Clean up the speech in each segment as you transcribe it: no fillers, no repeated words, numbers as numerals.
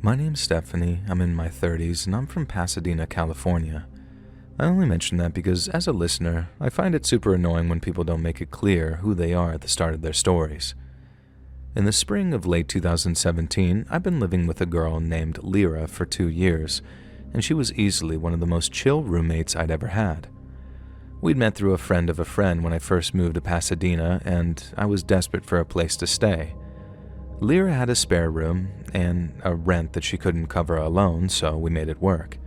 My name's Stephanie, I'm in my 30s, and I'm from Pasadena, California. I only mention that because, as a listener, I find it super annoying when people don't make it clear who they are at the start of their stories. In the spring of late 2017, I've been living with a girl named Lyra for 2 years, and she was easily one of the most chill roommates I'd ever had. We'd met through a friend of a friend when I first moved to Pasadena, and I was desperate for a place to stay. Lyra had a spare room and a rent that she couldn't cover alone, so we made it work.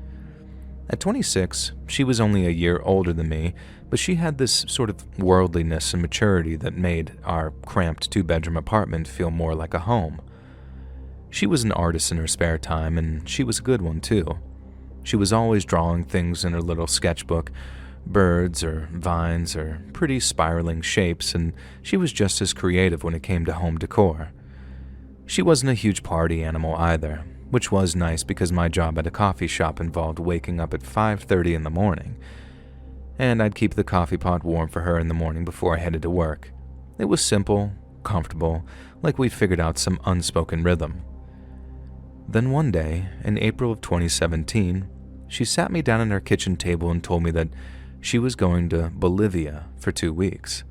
At 26, she was only a year older than me, but she had this sort of worldliness and maturity that made our cramped 2-bedroom apartment feel more like a home. She was an artist in her spare time, and she was a good one too. She was always drawing things in her little sketchbook, birds or vines or pretty spiraling shapes, and she was just as creative when it came to home decor. She wasn't a huge party animal either, which was nice because my job at a coffee shop involved waking up at 5:30 in the morning, and I'd keep the coffee pot warm for her in the morning before I headed to work. It was simple, comfortable, like we'd figured out some unspoken rhythm. Then one day, in April of 2017, she sat me down at her kitchen table and told me that she was going to Bolivia for 2 weeks.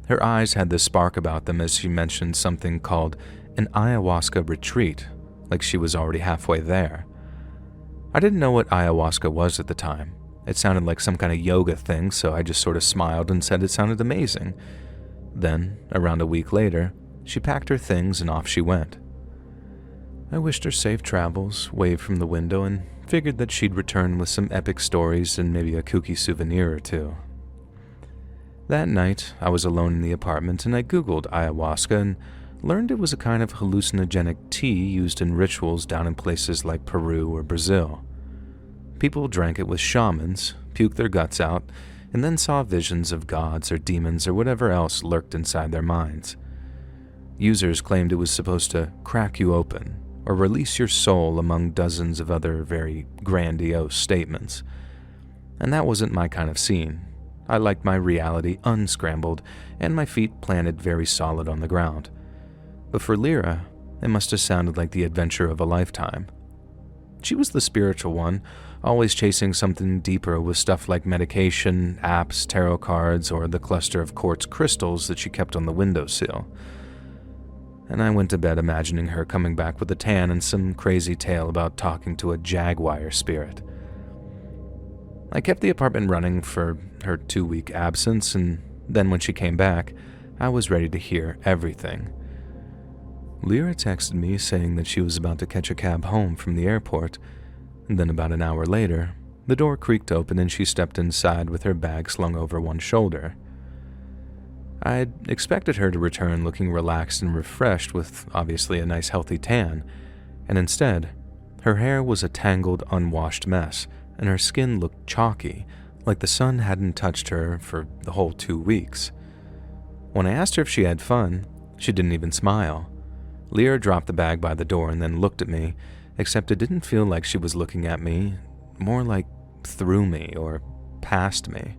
Her eyes had this spark about them as she mentioned something called an ayahuasca retreat, like she was already halfway there. I didn't know what ayahuasca was at the time. It sounded like some kind of yoga thing, so I just sort of smiled and said it sounded amazing. Then, around a week later, she packed her things and off she went. I wished her safe travels, waved from the window, and figured that she'd return with some epic stories and maybe a kooky souvenir or two. That night, I was alone in the apartment and I googled ayahuasca and learned it was a kind of hallucinogenic tea used in rituals down in places like Peru or Brazil. People drank it with shamans, puked their guts out, and then saw visions of gods or demons or whatever else lurked inside their minds. Users claimed it was supposed to crack you open or release your soul among dozens of other very grandiose statements. And that wasn't my kind of scene. I liked my reality unscrambled and my feet planted very solid on the ground. But for Lyra, it must have sounded like the adventure of a lifetime. She was the spiritual one, always chasing something deeper with stuff like medication, apps, tarot cards, or the cluster of quartz crystals that she kept on the windowsill. And I went to bed imagining her coming back with a tan and some crazy tale about talking to a jaguar spirit. I kept the apartment running for her 2-week absence, and then when she came back, I was ready to hear everything. Lyra texted me saying that she was about to catch a cab home from the airport, and then about an hour later, the door creaked open and she stepped inside with her bag slung over one shoulder. I'd expected her to return looking relaxed and refreshed with obviously a nice healthy tan, and instead, her hair was a tangled, unwashed mess, and her skin looked chalky, like the sun hadn't touched her for the whole 2 weeks. When I asked her if she had fun, she didn't even smile. Lyra dropped the bag by the door and then looked at me, except it didn't feel like she was looking at me, more like through me or past me.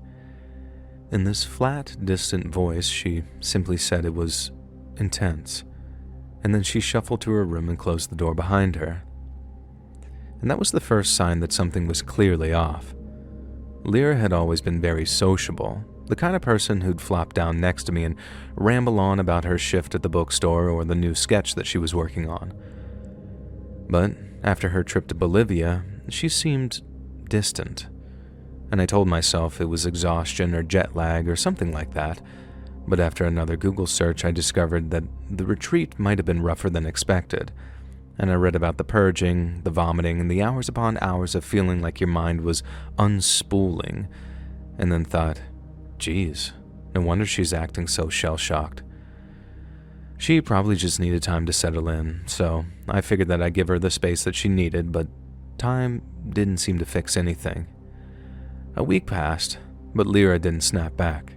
In this flat, distant voice, she simply said it was intense, and then she shuffled to her room and closed the door behind her. And that was the first sign that something was clearly off. Lyra had always been very sociable, the kind of person who'd flop down next to me and ramble on about her shift at the bookstore or the new sketch that she was working on. But after her trip to Bolivia, she seemed distant, and I told myself it was exhaustion or jet lag or something like that, but after another Google search I discovered that the retreat might have been rougher than expected, and I read about the purging, the vomiting, and the hours upon hours of feeling like your mind was unspooling, and then thought, geez, no wonder she's acting so shell-shocked. She probably just needed time to settle in, so I figured that I'd give her the space that she needed, but time didn't seem to fix anything. A week passed, but Lyra didn't snap back.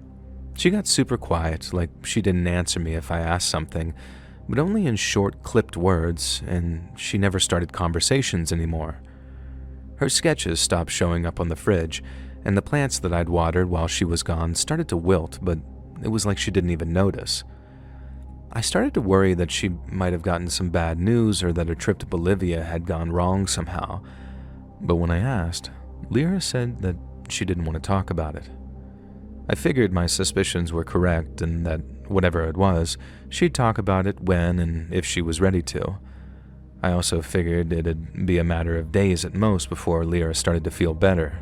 She got super quiet, like she didn't answer me if I asked something, but only in short, clipped words, and she never started conversations anymore. Her sketches stopped showing up on the fridge, and the plants that I'd watered while she was gone started to wilt, but it was like she didn't even notice. I started to worry that she might have gotten some bad news or that her trip to Bolivia had gone wrong somehow. But when I asked, Lyra said that she didn't want to talk about it. I figured my suspicions were correct and that whatever it was, she'd talk about it when and if she was ready to. I also figured it'd be a matter of days at most before Lyra started to feel better.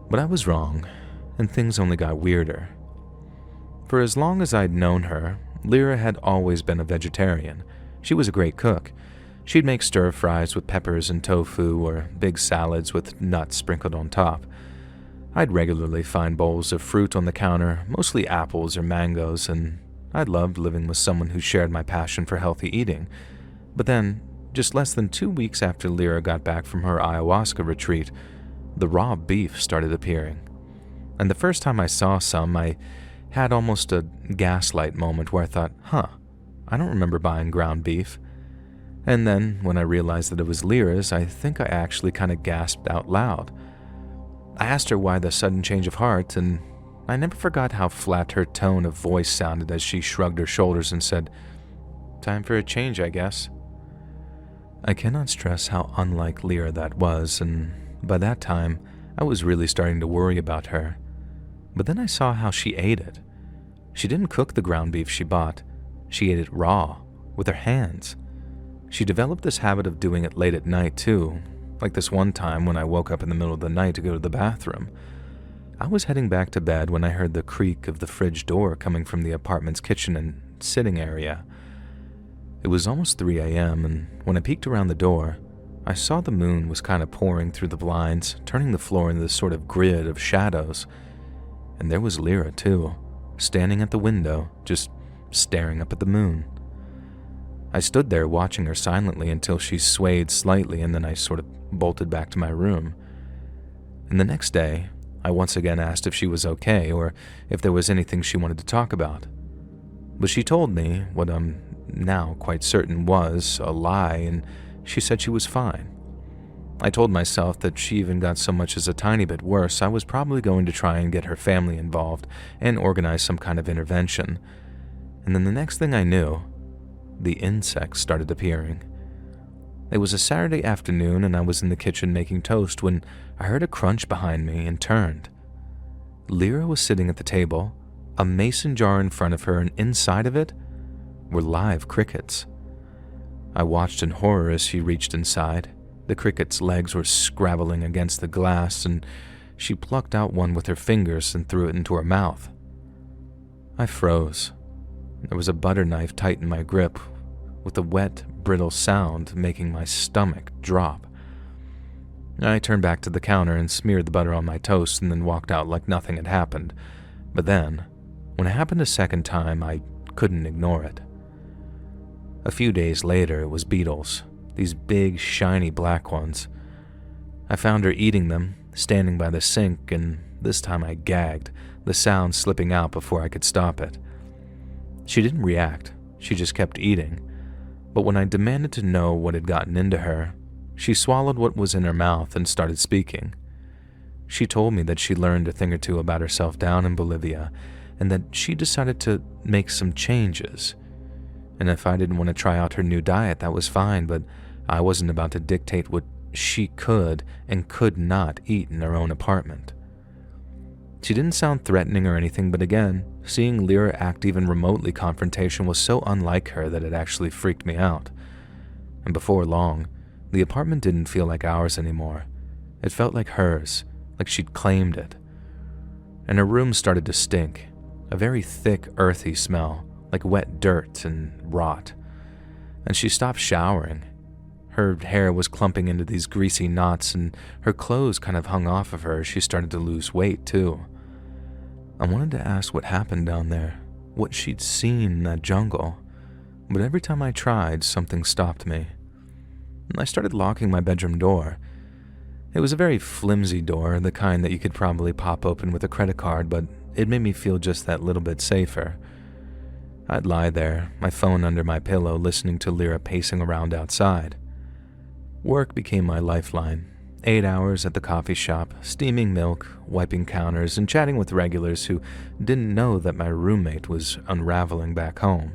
But I was wrong, and things only got weirder. For as long as I'd known her, Lyra had always been a vegetarian. She was a great cook. She'd make stir-fries with peppers and tofu or big salads with nuts sprinkled on top. I'd regularly find bowls of fruit on the counter, mostly apples or mangoes, and I'd loved living with someone who shared my passion for healthy eating. But then, just less than 2 weeks after Lyra got back from her ayahuasca retreat, the raw beef started appearing. And the first time I saw some, I had almost a gaslight moment where I thought, I don't remember buying ground beef. And then, when I realized that it was Lyra's, I think I actually kind of gasped out loud. I asked her why the sudden change of heart, and I never forgot how flat her tone of voice sounded as she shrugged her shoulders and said, "Time for a change, I guess." I cannot stress how unlike Lyra that was, and by that time, I was really starting to worry about her. But then I saw how she ate it. She didn't cook the ground beef she bought. She ate it raw, with her hands. She developed this habit of doing it late at night, too, like this one time when I woke up in the middle of the night to go to the bathroom. I was heading back to bed when I heard the creak of the fridge door coming from the apartment's kitchen and sitting area. It was almost 3 a.m., and when I peeked around the door, I saw the moon was kind of pouring through the blinds, turning the floor into this sort of grid of shadows. And there was Lyra, too, standing at the window, just staring up at the moon. I stood there watching her silently until she swayed slightly, and then I sort of bolted back to my room. And the next day, I once again asked if she was okay or if there was anything she wanted to talk about. But she told me what I'm now quite certain was a lie, and she said she was fine. I told myself that she even got so much as a tiny bit worse, I was probably going to try and get her family involved and organize some kind of intervention. And then the next thing I knew, the insects started appearing. It was a Saturday afternoon, and I was in the kitchen making toast when I heard a crunch behind me and turned. Lyra was sitting at the table, a mason jar in front of her, and inside of it were live crickets. I watched in horror as she reached inside. The cricket's legs were scrabbling against the glass, and she plucked out one with her fingers and threw it into her mouth. I froze. There was a butter knife tight in my grip, with a wet, brittle sound making my stomach drop. I turned back to the counter and smeared the butter on my toast and then walked out like nothing had happened. But then, when it happened a second time, I couldn't ignore it. A few days later, it was beetles, these big, shiny black ones. I found her eating them, standing by the sink, and this time I gagged, the sound slipping out before I could stop it. She didn't react, she just kept eating. But when I demanded to know what had gotten into her, she swallowed what was in her mouth and started speaking. She told me that she learned a thing or two about herself down in Bolivia, and that she decided to make some changes. And if I didn't want to try out her new diet, that was fine, but I wasn't about to dictate what she could and could not eat in her own apartment. She didn't sound threatening or anything, but again, seeing Lyra act even remotely confrontational was so unlike her that it actually freaked me out. And before long, the apartment didn't feel like ours anymore. It felt like hers, like she'd claimed it. And her room started to stink, a very thick, earthy smell, like wet dirt and rot. And she stopped showering. Her hair was clumping into these greasy knots, and her clothes kind of hung off of her as she started to lose weight, too. I wanted to ask what happened down there, what she'd seen in that jungle, but every time I tried, something stopped me. I started locking my bedroom door. It was a very flimsy door, the kind that you could probably pop open with a credit card, but it made me feel just that little bit safer. I'd lie there, my phone under my pillow, listening to Lyra pacing around outside. Work became my lifeline. 8 hours at the coffee shop, steaming milk, wiping counters, and chatting with regulars who didn't know that my roommate was unraveling back home.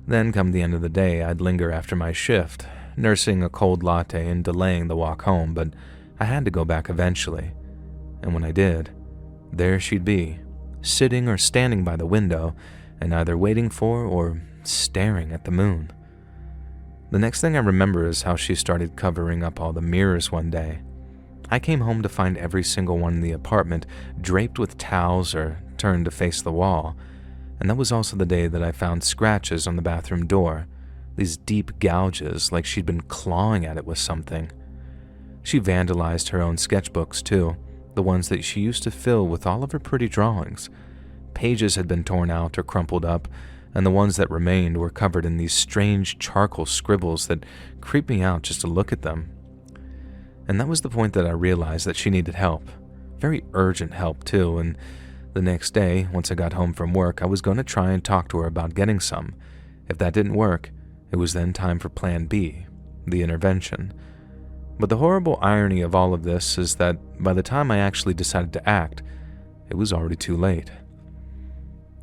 Then, come the end of the day, I'd linger after my shift, nursing a cold latte and delaying the walk home, but I had to go back eventually. And when I did, there she'd be, sitting or standing by the window and either waiting for or staring at the moon. The next thing I remember is how she started covering up all the mirrors one day. I came home to find every single one in the apartment draped with towels or turned to face the wall, and that was also the day that I found scratches on the bathroom door, these deep gouges like she'd been clawing at it with something. She vandalized her own sketchbooks too, the ones that she used to fill with all of her pretty drawings. Pages had been torn out or crumpled up, and the ones that remained were covered in these strange charcoal scribbles that creeped me out just to look at them. And that was the point that I realized that she needed help. Very urgent help too, and the next day, once I got home from work, I was going to try and talk to her about getting some. If that didn't work, it was then time for Plan B, the intervention. But the horrible irony of all of this is that by the time I actually decided to act, it was already too late.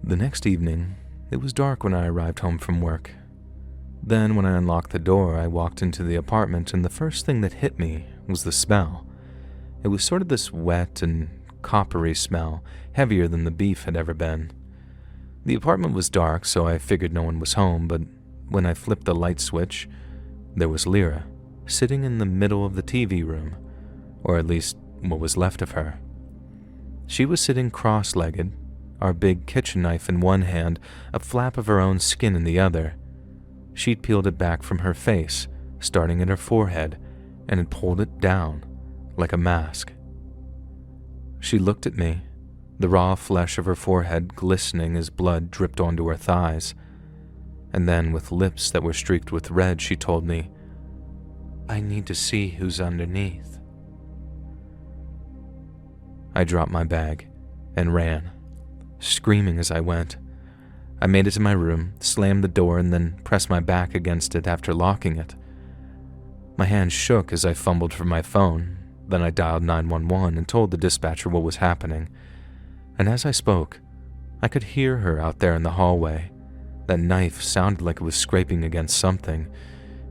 The next evening, it was dark when I arrived home from work. Then, when I unlocked the door, I walked into the apartment, and the first thing that hit me was the smell. It was sort of this wet and coppery smell, heavier than the beef had ever been. The apartment was dark, so I figured no one was home, but when I flipped the light switch, there was Lyra, sitting in the middle of the TV room, or at least what was left of her. She was sitting cross-legged, our big kitchen knife in one hand, a flap of her own skin in the other. She'd peeled it back from her face, starting at her forehead, and had pulled it down, like a mask. She looked at me, the raw flesh of her forehead glistening as blood dripped onto her thighs. And then, with lips that were streaked with red, she told me, "I need to see who's underneath." I dropped my bag and ran, screaming as I went. I made it to my room, slammed the door, and then pressed my back against it after locking it. My hands shook as I fumbled for my phone. Then I dialed 911 and told the dispatcher what was happening. And as I spoke, I could hear her out there in the hallway. That knife sounded like it was scraping against something,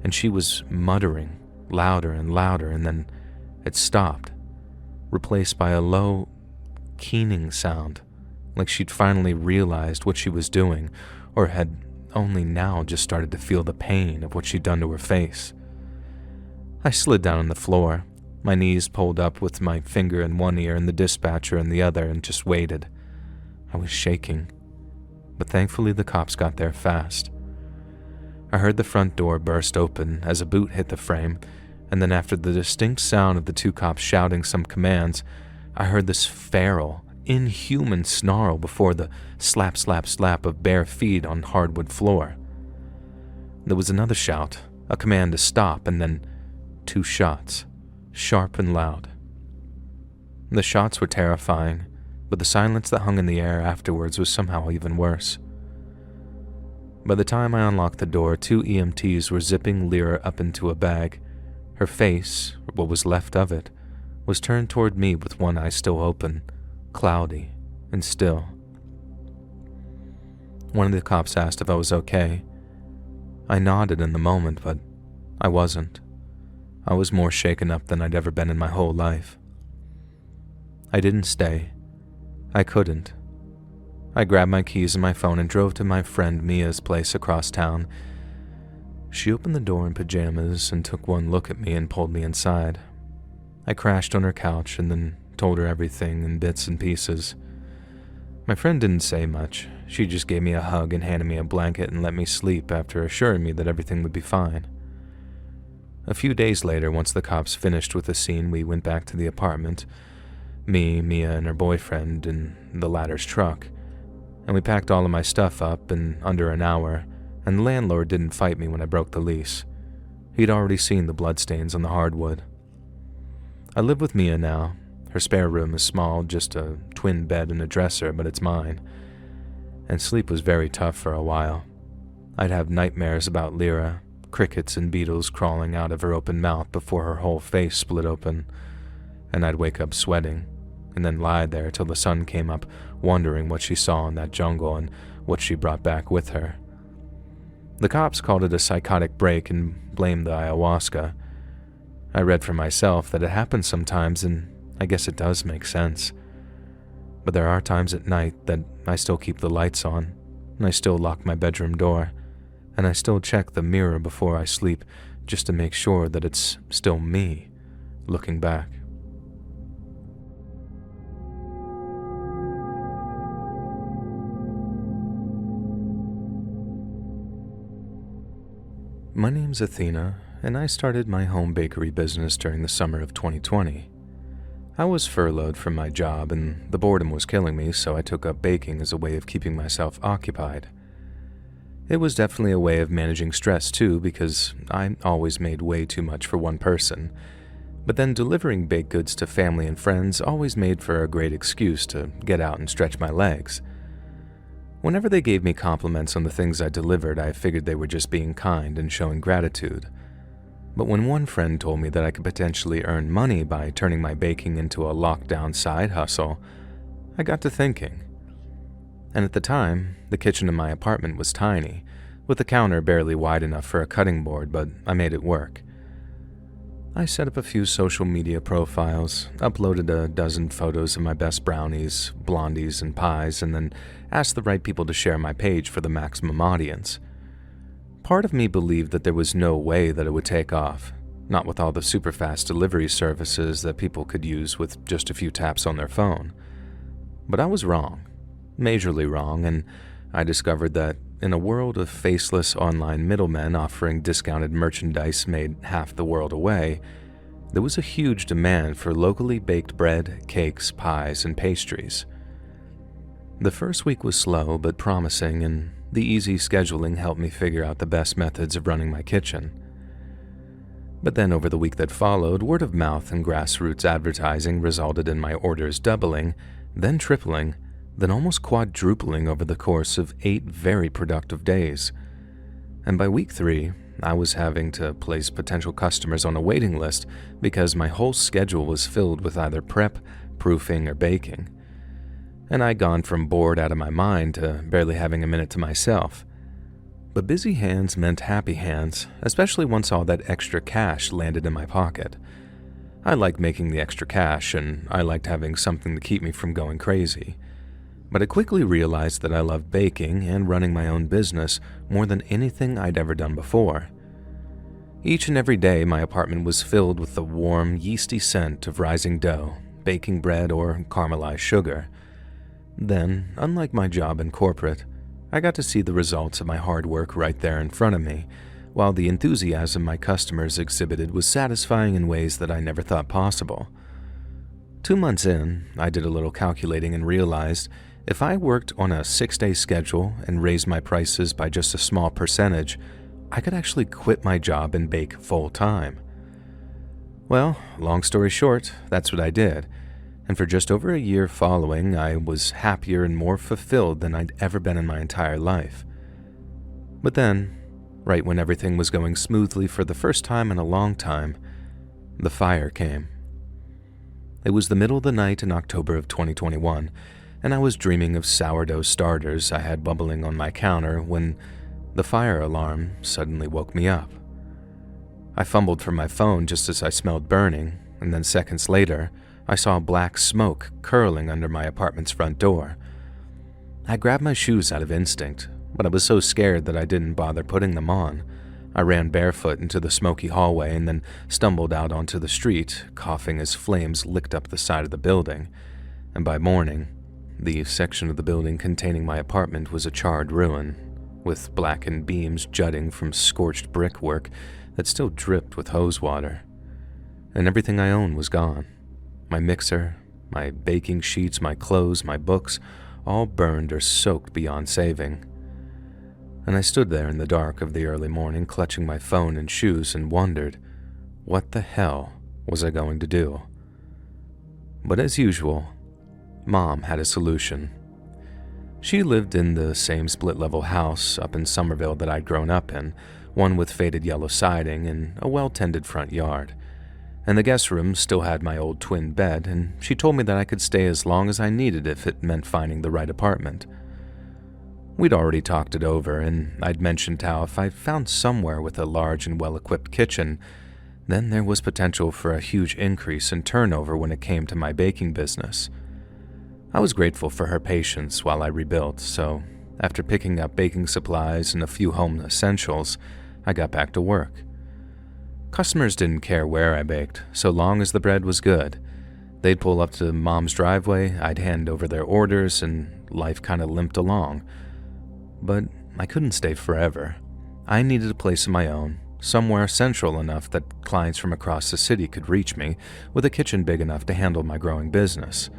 and she was muttering louder and louder, and then it stopped, replaced by a low, keening sound, like she'd finally realized what she was doing, or had only now just started to feel the pain of what she'd done to her face. I slid down on the floor, my knees pulled up with my finger in one ear and the dispatcher in the other, and just waited. I was shaking, but thankfully the cops got there fast. I heard the front door burst open as a boot hit the frame, and then after the distinct sound of the two cops shouting some commands, I heard this feral, inhuman snarl before the slap, slap, slap of bare feet on hardwood floor. There was another shout, a command to stop, and then 2 shots, sharp and loud. The shots were terrifying, but the silence that hung in the air afterwards was somehow even worse. By the time I unlocked the door, 2 EMTs were zipping Lyra up into a bag. Her face, or what was left of it, was turned toward me with one eye still open, cloudy and still. One of the cops asked if I was okay. I nodded in the moment, but I wasn't. I was more shaken up than I'd ever been in my whole life. I didn't stay. I couldn't. I grabbed my keys and my phone and drove to my friend Mia's place across town. She opened the door in pajamas and took one look at me and pulled me inside. I crashed on her couch and then told her everything in bits and pieces. My friend didn't say much. She just gave me a hug and handed me a blanket and let me sleep after assuring me that everything would be fine. A few days later, once the cops finished with the scene, we went back to the apartment. Me, Mia, and her boyfriend in the latter's truck. And we packed all of my stuff up in under an hour, and the landlord didn't fight me when I broke the lease. He'd already seen the bloodstains on the hardwood. I live with Mia now. Her spare room is small, just a twin bed and a dresser, but it's mine. And sleep was very tough for a while. I'd have nightmares about Lyra, crickets and beetles crawling out of her open mouth before her whole face split open, and I'd wake up sweating, and then lie there till the sun came up, wondering what she saw in that jungle and what she brought back with her. The cops called it a psychotic break and blamed the ayahuasca. I read for myself that it happens sometimes, and I guess it does make sense. But there are times at night that I still keep the lights on, and I still lock my bedroom door, and I still check the mirror before I sleep just to make sure that it's still me looking back. My name's Athena, and I started my home bakery business during the summer of 2020. I was furloughed from my job, and the boredom was killing me, so I took up baking as a way of keeping myself occupied. It was definitely a way of managing stress too, because I always made way too much for one person. But then delivering baked goods to family and friends always made for a great excuse to get out and stretch my legs. Whenever they gave me compliments on the things I delivered, I figured they were just being kind and showing gratitude. But when one friend told me that I could potentially earn money by turning my baking into a lockdown side hustle, I got to thinking. And at the time, the kitchen in my apartment was tiny, with the counter barely wide enough for a cutting board, but I made it work. I set up a few social media profiles, uploaded a dozen photos of my best brownies, blondies, and pies, and then asked the right people to share my page for the maximum audience. Part of me believed that there was no way that it would take off, not with all the super fast delivery services that people could use with just a few taps on their phone. But I was wrong, majorly wrong, and I discovered that in a world of faceless online middlemen offering discounted merchandise made half the world away, there was a huge demand for locally baked bread, cakes, pies, and pastries. The first week was slow but promising, and the easy scheduling helped me figure out the best methods of running my kitchen. But then over the week that followed, word of mouth and grassroots advertising resulted in my orders doubling, then tripling, then almost quadrupling over the course of 8 very productive days. And by week 3, I was having to place potential customers on a waiting list because my whole schedule was filled with either prep, proofing, or baking. And I'd gone from bored out of my mind to barely having a minute to myself. But busy hands meant happy hands, especially once all that extra cash landed in my pocket. I liked making the extra cash, and I liked having something to keep me from going crazy. But I quickly realized that I loved baking and running my own business more than anything I'd ever done before. Each and every day, my apartment was filled with the warm, yeasty scent of rising dough, baking bread, or caramelized sugar. Then, unlike my job in corporate, I got to see the results of my hard work right there in front of me, while the enthusiasm my customers exhibited was satisfying in ways that I never thought possible. 2 months in, I did a little calculating and realized if I worked on a 6-day schedule and raised my prices by just a small percentage, I could actually quit my job and bake full-time. Well, long story short, that's what I did, and for just over a year following, I was happier and more fulfilled than I'd ever been in my entire life. But then, right when everything was going smoothly for the first time in a long time, the fire came. It was the middle of the night in October of 2021, and I was dreaming of sourdough starters I had bubbling on my counter when the fire alarm suddenly woke me up. I fumbled for my phone just as I smelled burning, and then seconds later, I saw black smoke curling under my apartment's front door. I grabbed my shoes out of instinct, but I was so scared that I didn't bother putting them on. I ran barefoot into the smoky hallway and then stumbled out onto the street, coughing as flames licked up the side of the building. And by morning, the section of the building containing my apartment was a charred ruin, with blackened beams jutting from scorched brickwork that still dripped with hose water. And everything I owned was gone. My mixer, my baking sheets, my clothes, my books, all burned or soaked beyond saving. And I stood there in the dark of the early morning, clutching my phone and shoes, and wondered, what the hell was I going to do? But as usual, Mom had a solution. She lived in the same split-level house up in Somerville that I'd grown up in, one with faded yellow siding and a well-tended front yard. And the guest room still had my old twin bed, and she told me that I could stay as long as I needed if it meant finding the right apartment. We'd already talked it over, and I'd mentioned how if I found somewhere with a large and well-equipped kitchen, then there was potential for a huge increase in turnover when it came to my baking business. I was grateful for her patience while I rebuilt, so after picking up baking supplies and a few home essentials, I got back to work. Customers didn't care where I baked, so long as the bread was good. They'd pull up to Mom's driveway, I'd hand over their orders, and life kind of limped along. But I couldn't stay forever. I needed a place of my own, somewhere central enough that clients from across the city could reach me, with a kitchen big enough to handle my growing business.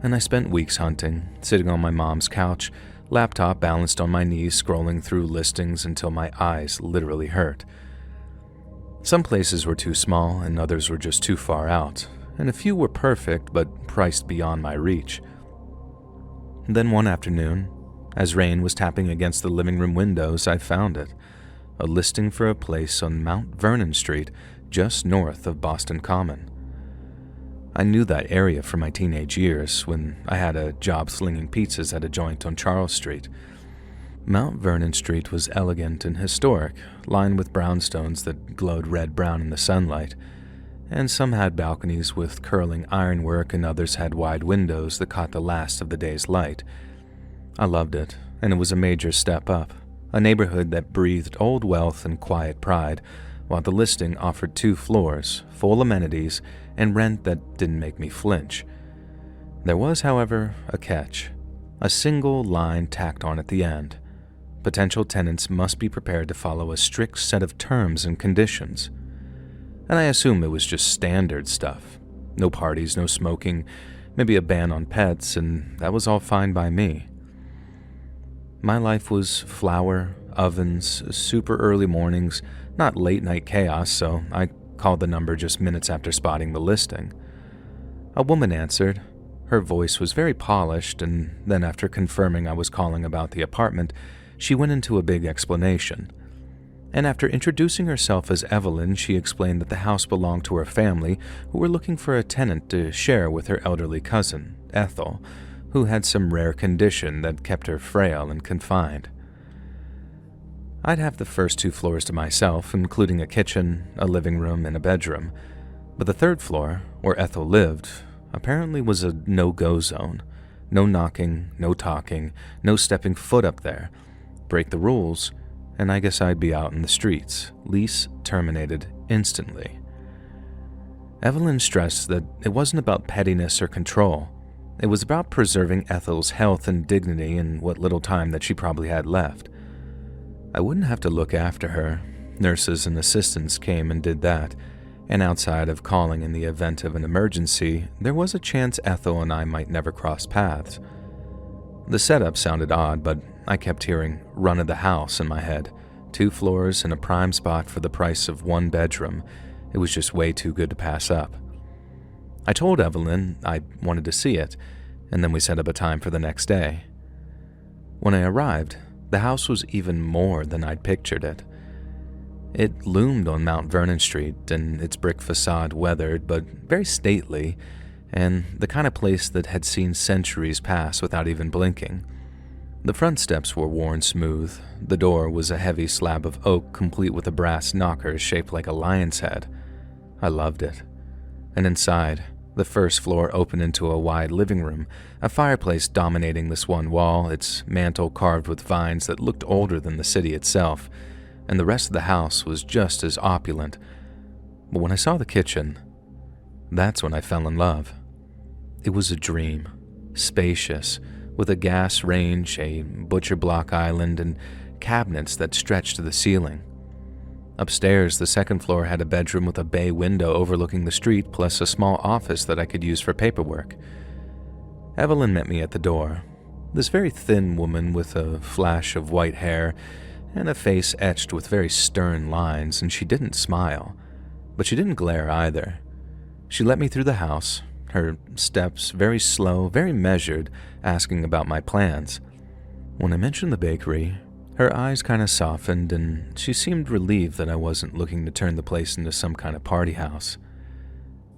And I spent weeks hunting, sitting on my mom's couch, laptop balanced on my knees, scrolling through listings until my eyes literally hurt. Some places were too small and others were just too far out, and a few were perfect but priced beyond my reach. Then one afternoon, as rain was tapping against the living room windows, I found it, a listing for a place on Mount Vernon Street, just north of Boston Common. I knew that area from my teenage years when I had a job slinging pizzas at a joint on Charles Street. Mount Vernon Street was elegant and historic, lined with brownstones that glowed red-brown in the sunlight, and some had balconies with curling ironwork and others had wide windows that caught the last of the day's light. I loved it, and it was a major step up, a neighborhood that breathed old wealth and quiet pride, while the listing offered 2 floors, full amenities, and rent that didn't make me flinch. There was, however, a catch, a single line tacked on at the end. Potential tenants must be prepared to follow a strict set of terms and conditions. And I assume it was just standard stuff. No parties, no smoking, maybe a ban on pets, and that was all fine by me. My life was flour, ovens, super early mornings, not late-night chaos, so I called the number just minutes after spotting the listing. A woman answered. Her voice was very polished, and then after confirming I was calling about the apartment, she went into a big explanation. And after introducing herself as Evelyn, she explained that the house belonged to her family, who were looking for a tenant to share with her elderly cousin, Ethel, who had some rare condition that kept her frail and confined. I'd have the first 2 floors to myself, including a kitchen, a living room, and a bedroom. But the 3rd floor, where Ethel lived, apparently was a no-go zone. No knocking, no talking, no stepping foot up there. Break the rules, and I guess I'd be out in the streets. Lease terminated instantly. Evelyn stressed that it wasn't about pettiness or control. It was about preserving Ethel's health and dignity in what little time that she probably had left. I wouldn't have to look after her. Nurses and assistants came and did that, and outside of calling in the event of an emergency, there was a chance Ethel and I might never cross paths. The setup sounded odd, but I kept hearing run of the house in my head. 2 floors and a prime spot for the price of 1 bedroom. It was just way too good to pass up. I told Evelyn I wanted to see it, and then we set up a time for the next day. When I arrived, the house was even more than I'd pictured it. It loomed on Mount Vernon Street, and its brick facade weathered but very stately, and the kind of place that had seen centuries pass without even blinking. The front steps were worn smooth. The door was a heavy slab of oak complete with a brass knocker shaped like a lion's head. I loved it. And inside, the 1st floor opened into a wide living room, a fireplace dominating this one wall, its mantel carved with vines that looked older than the city itself, and the rest of the house was just as opulent. But when I saw the kitchen, that's when I fell in love. It was a dream, spacious, with a gas range, a butcher block island, and cabinets that stretched to the ceiling. Upstairs, the 2nd floor had a bedroom with a bay window overlooking the street, plus a small office that I could use for paperwork. Evelyn met me at the door. This very thin woman with a flash of white hair and a face etched with very stern lines, and she didn't smile, but she didn't glare either. She let me through the house, her steps very slow, very measured, asking about my plans. When I mentioned the bakery, her eyes kind of softened, and she seemed relieved that I wasn't looking to turn the place into some kind of party house.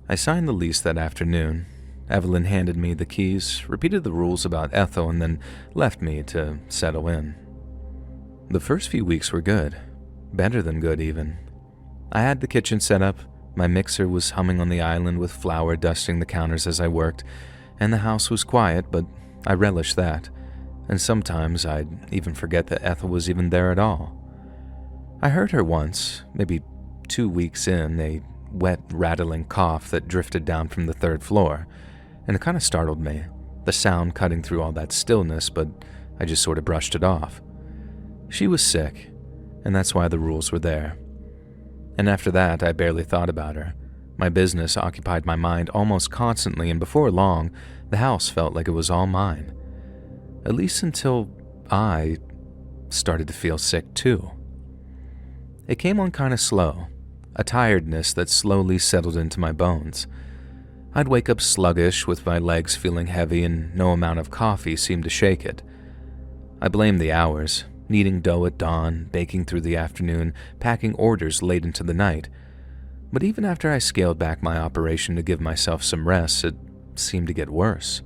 I signed the lease that afternoon, Evelyn handed me the keys, repeated the rules about Ethel, and then left me to settle in. The first few weeks were good. Better than good, even. I had the kitchen set up, my mixer was humming on the island with flour dusting the counters as I worked, and the house was quiet, but I relished that, and sometimes I'd even forget that Ethel was even there at all. I heard her once, maybe 2 weeks in, a wet, rattling cough that drifted down from the 3rd floor, and it kind of startled me, the sound cutting through all that stillness, but I just sort of brushed it off. She was sick, and that's why the rules were there. And after that, I barely thought about her. My business occupied my mind almost constantly, and before long, the house felt like it was all mine. At least until I started to feel sick too. It came on kind of slow, a tiredness that slowly settled into my bones. I'd wake up sluggish with my legs feeling heavy, and no amount of coffee seemed to shake it. I blamed the hours, kneading dough at dawn, baking through the afternoon, packing orders late into the night. But even after I scaled back my operation to give myself some rest, it seemed to get worse.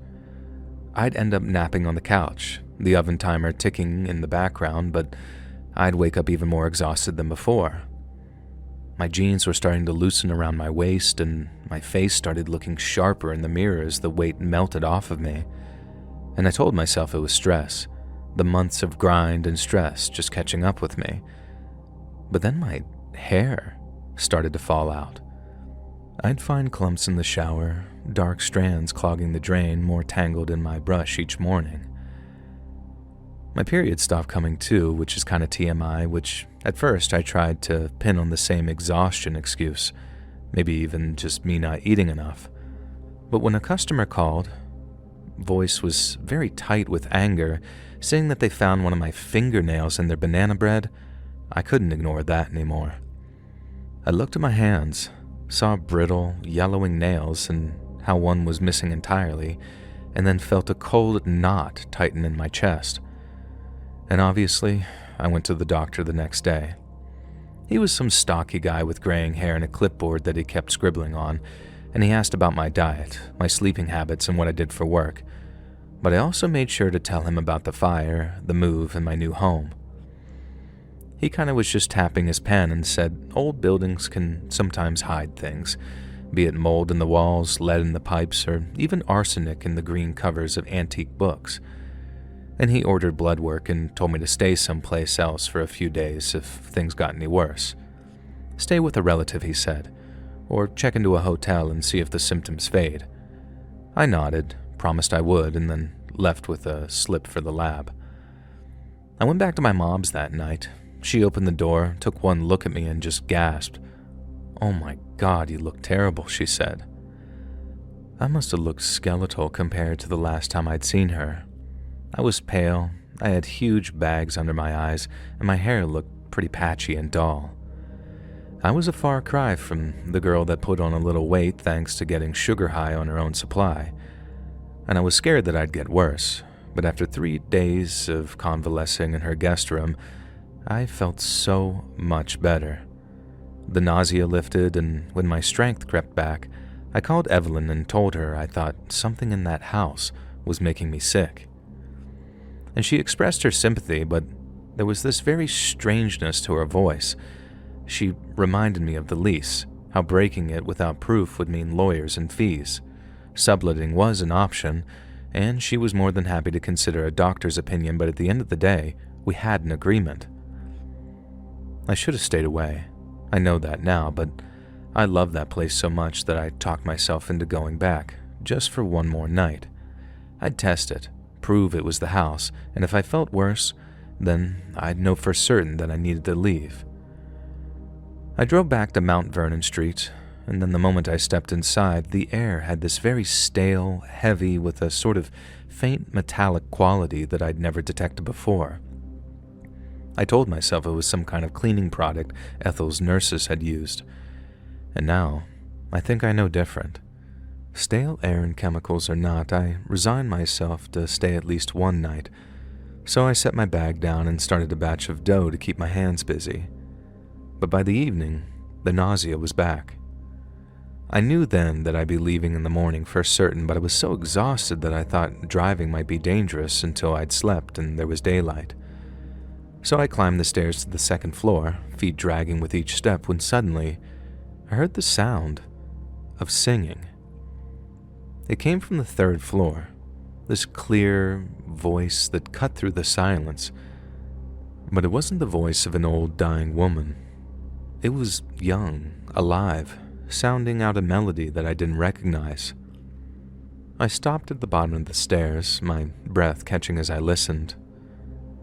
I'd end up napping on the couch, the oven timer ticking in the background, but I'd wake up even more exhausted than before. My jeans were starting to loosen around my waist, and my face started looking sharper in the mirror as the weight melted off of me. And I told myself it was stress, the months of grind and stress just catching up with me. But then my hair started to fall out. I'd find clumps in the shower, dark strands clogging the drain, more tangled in my brush each morning. My period stopped coming too, which is kind of TMI, which at first I tried to pin on the same exhaustion excuse, maybe even just me not eating enough. But when a customer called, voice was very tight with anger, saying that they found one of my fingernails in their banana bread, I couldn't ignore that anymore. I looked at my hands, saw brittle, yellowing nails and how one was missing entirely, and then felt a cold knot tighten in my chest. And obviously, I went to the doctor the next day. He was some stocky guy with graying hair and a clipboard that he kept scribbling on, and he asked about my diet, my sleeping habits, and what I did for work. But I also made sure to tell him about the fire, the move, and my new home. He kind of was just tapping his pen and said old buildings can sometimes hide things, be it mold in the walls, lead in the pipes, or even arsenic in the green covers of antique books. And he ordered blood work and told me to stay someplace else for a few days if things got any worse. Stay with a relative, he said, or check into a hotel and see if the symptoms fade. I nodded, promised I would, and then left with a slip for the lab. I went back to my mom's that night. She opened the door, took one look at me, and just gasped. "Oh my God, you look terrible," she said. I must have looked skeletal compared to the last time I'd seen her. I was pale, I had huge bags under my eyes, and my hair looked pretty patchy and dull. I was a far cry from the girl that put on a little weight thanks to getting sugar high on her own supply. And I was scared that I'd get worse, but after 3 days of convalescing in her guest room, I felt so much better. The nausea lifted, and when my strength crept back, I called Evelyn and told her I thought something in that house was making me sick. And she expressed her sympathy, but there was this very strangeness to her voice. She reminded me of the lease, how breaking it without proof would mean lawyers and fees. Subletting was an option, and she was more than happy to consider a doctor's opinion, but at the end of the day, we had an agreement. I should have stayed away. I know that now, but I loved that place so much that I talked myself into going back, just for one more night. I'd test it, prove it was the house, and if I felt worse, then I'd know for certain that I needed to leave. I drove back to Mount Vernon Street, and then the moment I stepped inside, the air had this very stale, heavy, with a sort of faint metallic quality that I'd never detected before. I told myself it was some kind of cleaning product Ethel's nurses had used, and now I think I know different. Stale air and chemicals or not, I resigned myself to stay at least one night, so I set my bag down and started a batch of dough to keep my hands busy. But by the evening, the nausea was back. I knew then that I'd be leaving in the morning for certain, but I was so exhausted that I thought driving might be dangerous until I'd slept and there was daylight. So I climbed the stairs to the second floor, feet dragging with each step, when suddenly I heard the sound of singing. It came from the third floor, this clear voice that cut through the silence. But it wasn't the voice of an old dying woman. It was young, alive, sounding out a melody that I didn't recognize. I stopped at the bottom of the stairs, my breath catching as I listened.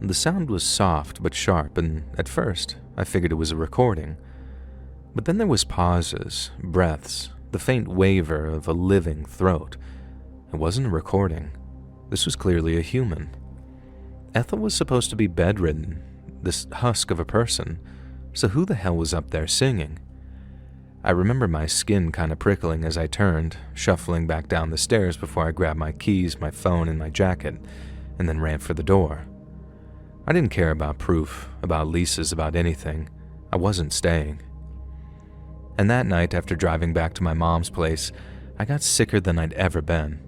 The sound was soft but sharp, and at first I figured it was a recording. But then there was pauses, breaths, the faint waver of a living throat. It wasn't a recording. This was clearly a human. Ethel was supposed to be bedridden, this husk of a person, so who the hell was up there singing? I remember my skin kind of prickling as I turned, shuffling back down the stairs before I grabbed my keys, my phone, and my jacket, and then ran for the door. I didn't care about proof, about leases, about anything. I wasn't staying. And that night, after driving back to my mom's place, I got sicker than I'd ever been.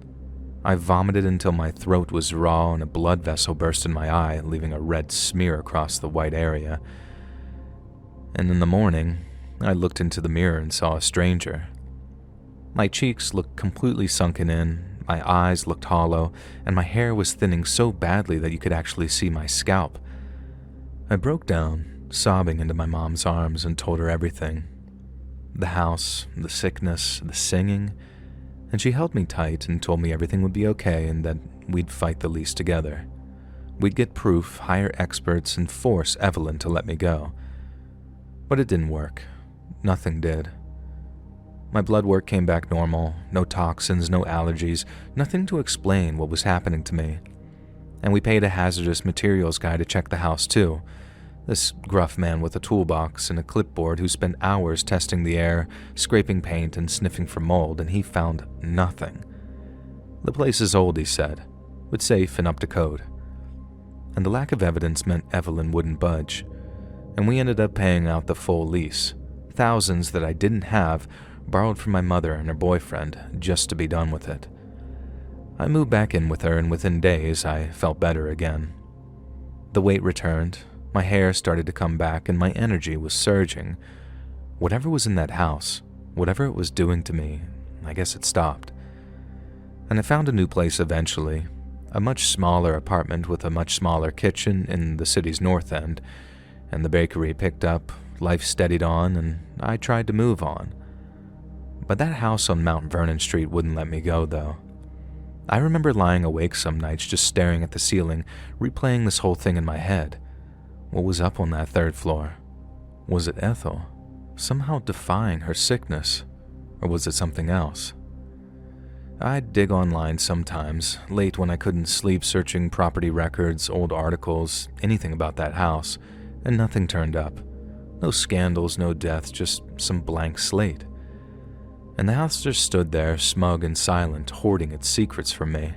I vomited until my throat was raw and a blood vessel burst in my eye, leaving a red smear across the white area. And in the morning, I looked into the mirror and saw a stranger. My cheeks looked completely sunken in, my eyes looked hollow, and my hair was thinning so badly that you could actually see my scalp. I broke down, sobbing into my mom's arms, and told her everything. The house, the sickness, the singing, and she held me tight and told me everything would be okay and that we'd fight the lease together. We'd get proof, hire experts, and force Evelyn to let me go. But it didn't work. Nothing did. My blood work came back normal, no toxins, no allergies, nothing to explain what was happening to me. And we paid a hazardous materials guy to check the house too. This gruff man with a toolbox and a clipboard who spent hours testing the air, scraping paint, and sniffing for mold, and he found nothing. The place is old, he said, but safe and up to code. And the lack of evidence meant Evelyn wouldn't budge, and we ended up paying out the full lease. Thousands that I didn't have, borrowed from my mother and her boyfriend, just to be done with it. I moved back in with her, and within days I felt better again. The weight returned, my hair started to come back, and my energy was surging. Whatever was in that house, whatever it was doing to me, I guess it stopped. And I found a new place eventually, a much smaller apartment with a much smaller kitchen in the city's north end, and the bakery picked up, life steadied on, and I tried to move on. But that house on Mount Vernon Street wouldn't let me go, though. I remember lying awake some nights just staring at the ceiling, replaying this whole thing in my head. What was up on that third floor? Was it Ethel, somehow defying her sickness? Or was it something else? I'd dig online sometimes, late when I couldn't sleep, searching property records, old articles, anything about that house, and nothing turned up. No scandals, no deaths, just some blank slate. And the house just stood there, smug and silent, hoarding its secrets from me.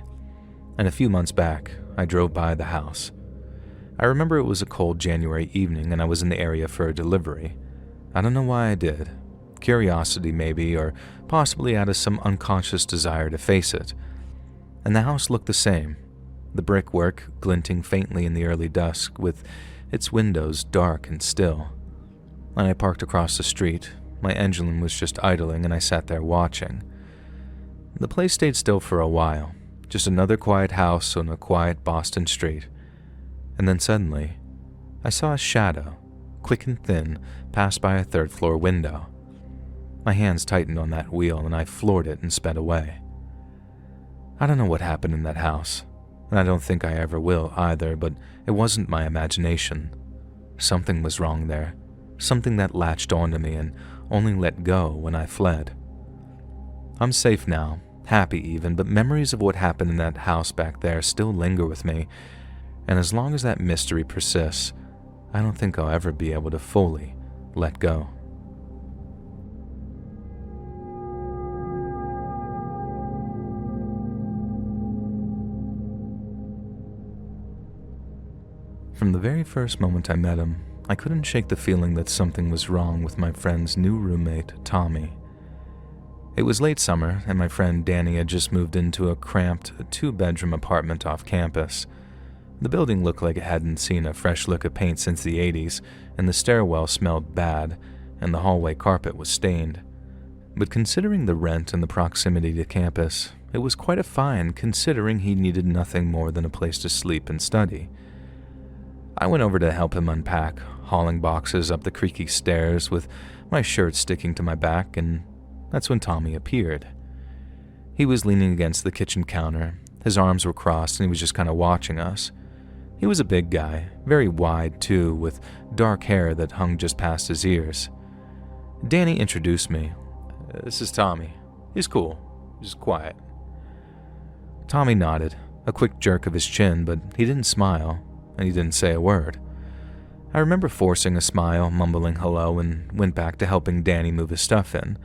And a few months back, I drove by the house. I remember it was a cold January evening and I was in the area for a delivery. I don't know why I did. Curiosity maybe, or possibly out of some unconscious desire to face it. And the house looked the same. The brickwork glinting faintly in the early dusk, with its windows dark and still. And I parked across the street. My engine was just idling and I sat there watching. The place stayed still for a while, just another quiet house on a quiet Boston street. And then suddenly, I saw a shadow, quick and thin, pass by a third-floor window. My hands tightened on that wheel and I floored it and sped away. I don't know what happened in that house, and I don't think I ever will either, but it wasn't my imagination. Something was wrong there, something that latched onto me and only let go when I fled. I'm safe now, happy even, but memories of what happened in that house back there still linger with me, and as long as that mystery persists, I don't think I'll ever be able to fully let go. From the very first moment I met him, I couldn't shake the feeling that something was wrong with my friend's new roommate, Tommy. It was late summer, and my friend Danny had just moved into a cramped 2-bedroom apartment off campus. The building looked like it hadn't seen a fresh lick of paint since the 80s, and the stairwell smelled bad, and the hallway carpet was stained. But considering the rent and the proximity to campus, it was quite a find considering he needed nothing more than a place to sleep and study. I went over to help him unpack, hauling boxes up the creaky stairs with my shirt sticking to my back, and that's when Tommy appeared. He was leaning against the kitchen counter. His arms were crossed and he was just kind of watching us. He was a big guy, very wide too, with dark hair that hung just past his ears. Danny introduced me. "This is Tommy. He's cool, just quiet." Tommy nodded, a quick jerk of his chin, but he didn't smile, and he didn't say a word. I remember forcing a smile, mumbling hello, and went back to helping Danny move his stuff in,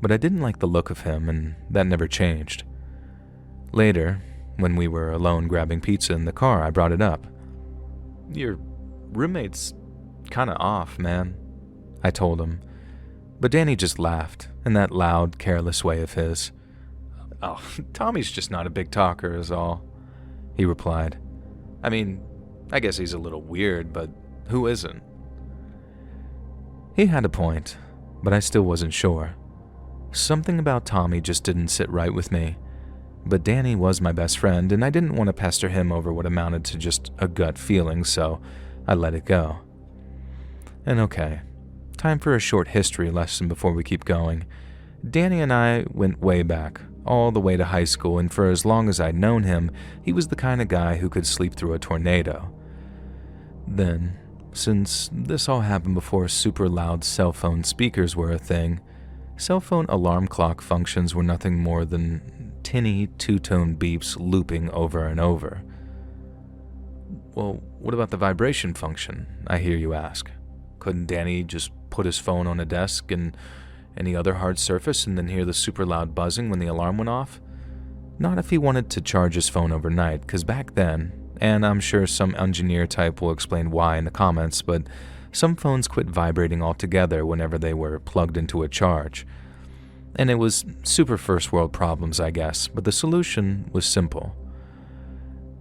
but I didn't like the look of him, and that never changed. Later, when we were alone grabbing pizza in the car, I brought it up. "Your roommate's kinda off, man," I told him. But Danny just laughed, in that loud, careless way of his. "Oh, Tommy's just not a big talker is all," he replied. "I mean, I guess he's a little weird, but who isn't?" He had a point, but I still wasn't sure. Something about Tommy just didn't sit right with me. But Danny was my best friend, and I didn't want to pester him over what amounted to just a gut feeling, so I let it go. And okay, time for a short history lesson before we keep going. Danny and I went way back, all the way to high school, and for as long as I'd known him, he was the kind of guy who could sleep through a tornado. Then, since this all happened before super loud cell phone speakers were a thing, cell phone alarm clock functions were nothing more than tinny two-tone beeps looping over and over. "Well, what about the vibration function?" I hear you ask. Couldn't Danny just put his phone on a desk and any other hard surface and then hear the super loud buzzing when the alarm went off? Not if he wanted to charge his phone overnight, because back then, and I'm sure some engineer type will explain why in the comments, but some phones quit vibrating altogether whenever they were plugged into a charge. And it was super first world problems, I guess, but the solution was simple.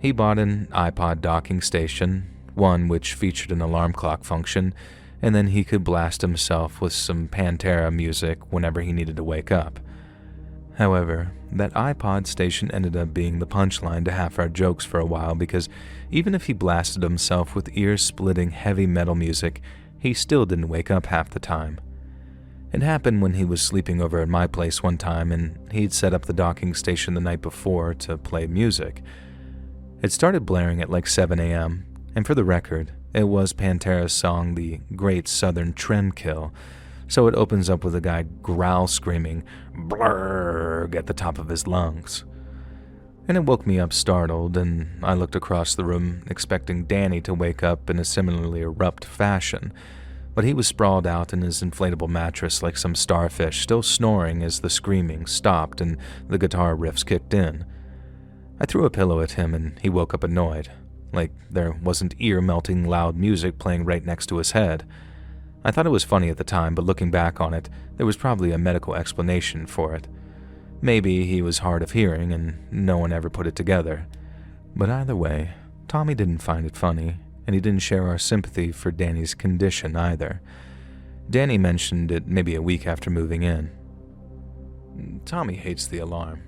He bought an iPod docking station, one which featured an alarm clock function, and then he could blast himself with some Pantera music whenever he needed to wake up. However, that iPod station ended up being the punchline to half our jokes for a while, because even if he blasted himself with ear-splitting heavy metal music, he still didn't wake up half the time. It happened when he was sleeping over at my place one time, and he'd set up the docking station the night before to play music. It started blaring at like 7 a.m., and for the record, it was Pantera's song, The Great Southern Trendkill, so it opens up with a guy growl screaming "Blurg" at the top of his lungs. And it woke me up startled, and I looked across the room expecting Danny to wake up in a similarly abrupt fashion, but he was sprawled out in his inflatable mattress like some starfish, still snoring as the screaming stopped and the guitar riffs kicked in. I threw a pillow at him and he woke up annoyed, like there wasn't ear-melting loud music playing right next to his head. I thought it was funny at the time, but looking back on it, there was probably a medical explanation for it. Maybe he was hard of hearing and no one ever put it together. But either way, Tommy didn't find it funny, and he didn't share our sympathy for Danny's condition either. Danny mentioned it maybe a week after moving in. "Tommy hates the alarm,"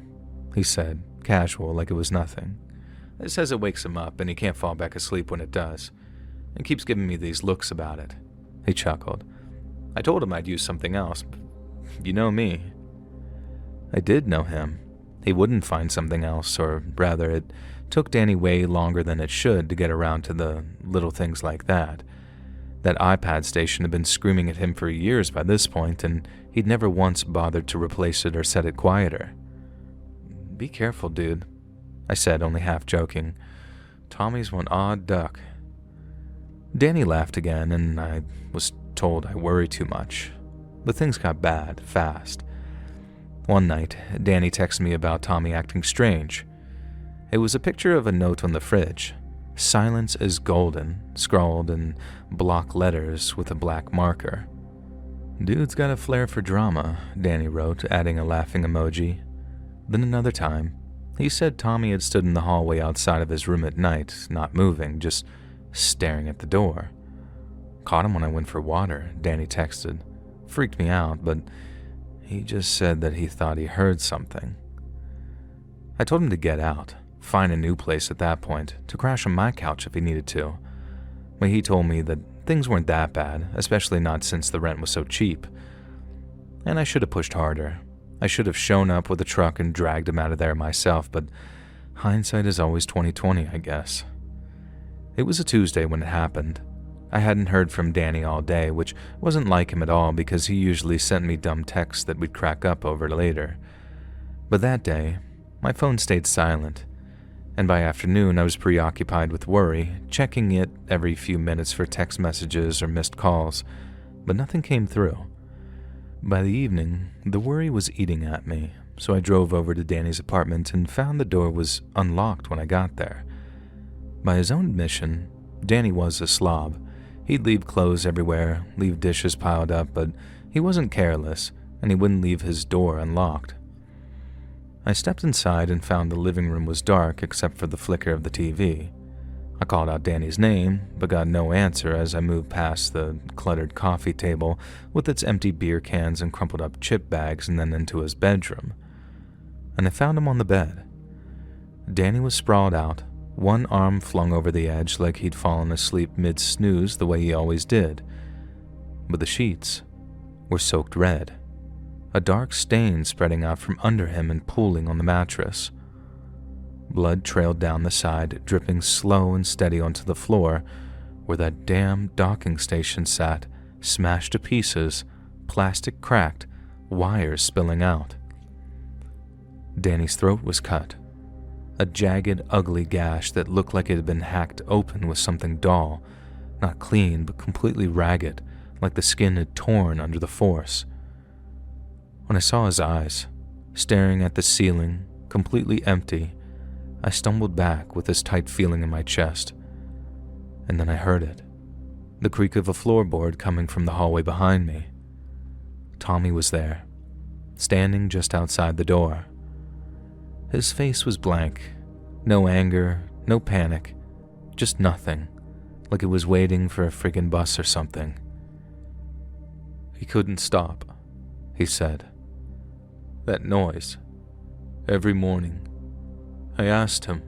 he said, casual, like it was nothing. "It says it wakes him up and he can't fall back asleep when it does. And keeps giving me these looks about it." He chuckled. "I told him I'd use something else, but you know me." I did know him. He wouldn't find something else, or rather, it took Danny way longer than it should to get around to the little things like that. That iPad station had been screaming at him for years by this point, and he'd never once bothered to replace it or set it quieter. "Be careful, dude," I said, only half joking. "Tommy's one odd duck." Danny laughed again, and I was told I worry too much. But things got bad, fast. One night, Danny texted me about Tommy acting strange. It was a picture of a note on the fridge. "Silence is golden," scrawled in block letters with a black marker. Dude's got a flair for drama, Danny wrote, adding a laughing emoji. Then another time, he said Tommy had stood in the hallway outside of his room at night, not moving, just staring at the door. Caught him when I went for water, Danny texted. Freaked me out, but he just said that he thought he heard something. I told him to get out, find a new place at that point, to crash on my couch if he needed to. But he told me that things weren't that bad, especially not since the rent was so cheap. And I should have pushed harder. I should have shown up with a truck and dragged him out of there myself, but hindsight is always 20/20, I guess. It was a Tuesday when it happened. I hadn't heard from Danny all day, which wasn't like him at all because he usually sent me dumb texts that we'd crack up over later. But that day, my phone stayed silent, and by afternoon I was preoccupied with worry, checking it every few minutes for text messages or missed calls, but nothing came through. By the evening, the worry was eating at me, so I drove over to Danny's apartment and found the door was unlocked when I got there. By his own admission, Danny was a slob. He'd leave clothes everywhere, leave dishes piled up, but he wasn't careless, and he wouldn't leave his door unlocked. I stepped inside and found the living room was dark except for the flicker of the TV. I called out Danny's name, but got no answer as I moved past the cluttered coffee table with its empty beer cans and crumpled up chip bags and then into his bedroom. And I found him on the bed. Danny was sprawled out, one arm flung over the edge like he'd fallen asleep mid-snooze the way he always did. But the sheets were soaked red, a dark stain spreading out from under him and pooling on the mattress. Blood trailed down the side, dripping slow and steady onto the floor where that damn docking station sat, smashed to pieces, plastic cracked, wires spilling out. Danny's throat was cut. A jagged, ugly gash that looked like it had been hacked open with something dull, not clean but completely ragged, like the skin had torn under the force. When I saw his eyes, staring at the ceiling, completely empty, I stumbled back with this tight feeling in my chest. And then I heard it, the creak of a floorboard coming from the hallway behind me. Tommy was there, standing just outside the door. His face was blank, no anger, no panic, just nothing, like it was waiting for a friggin' bus or something. He couldn't stop, he said. That noise, every morning. I asked him.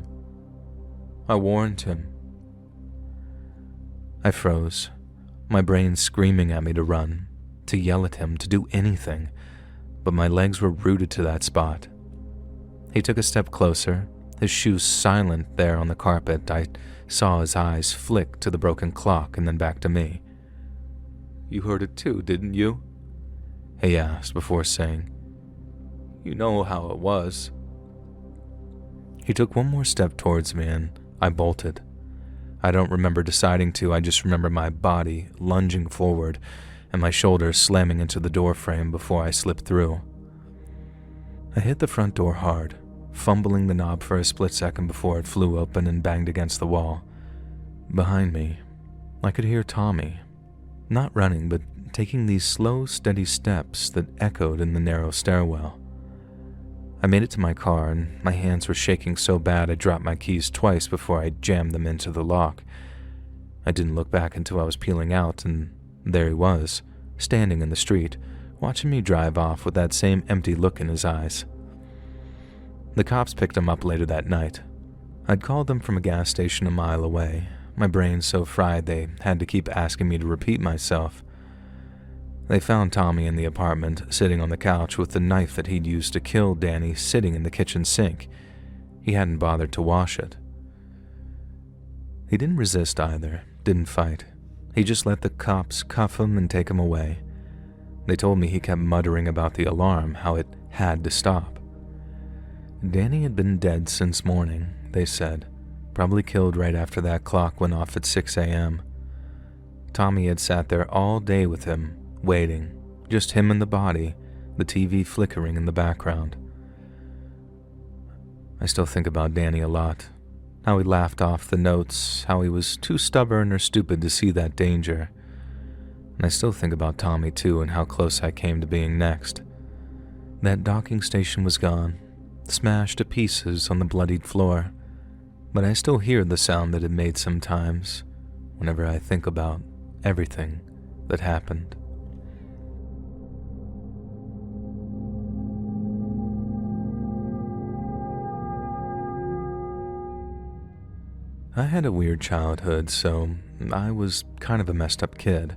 I warned him. I froze, my brain screaming at me to run, to yell at him, to do anything, but my legs were rooted to that spot. He took a step closer, his shoes silent there on the carpet. I saw his eyes flick to the broken clock and then back to me. You heard it too, didn't you? He asked before saying, You know how it was. He took one more step towards me and I bolted. I don't remember deciding to, I just remember my body lunging forward and my shoulders slamming into the door frame before I slipped through. I hit the front door hard, fumbling the knob for a split second before it flew open and banged against the wall. Behind me, I could hear Tommy, not running but taking these slow, steady steps that echoed in the narrow stairwell. I made it to my car and my hands were shaking so bad I dropped my keys twice before I jammed them into the lock. I didn't look back until I was peeling out, and there he was, standing in the street, watching me drive off with that same empty look in his eyes. The cops picked him up later that night. I'd called them from a gas station a mile away, my brain so fried they had to keep asking me to repeat myself. They found Tommy in the apartment, sitting on the couch with the knife that he'd used to kill Danny sitting in the kitchen sink. He hadn't bothered to wash it. He didn't resist either, didn't fight. He just let the cops cuff him and take him away. They told me he kept muttering about the alarm, how it had to stop. Danny had been dead since morning, they said, probably killed right after that clock went off at 6 a.m. Tommy had sat there all day with him, waiting, just him and the body, the TV flickering in the background. I still think about Danny a lot, how he laughed off the notes, how he was too stubborn or stupid to see that danger. And I still think about Tommy too and how close I came to being next. That docking station was gone, smashed to pieces on the bloodied floor, but I still hear the sound that it made sometimes whenever I think about everything that happened. I had a weird childhood, so I was kind of a messed up kid.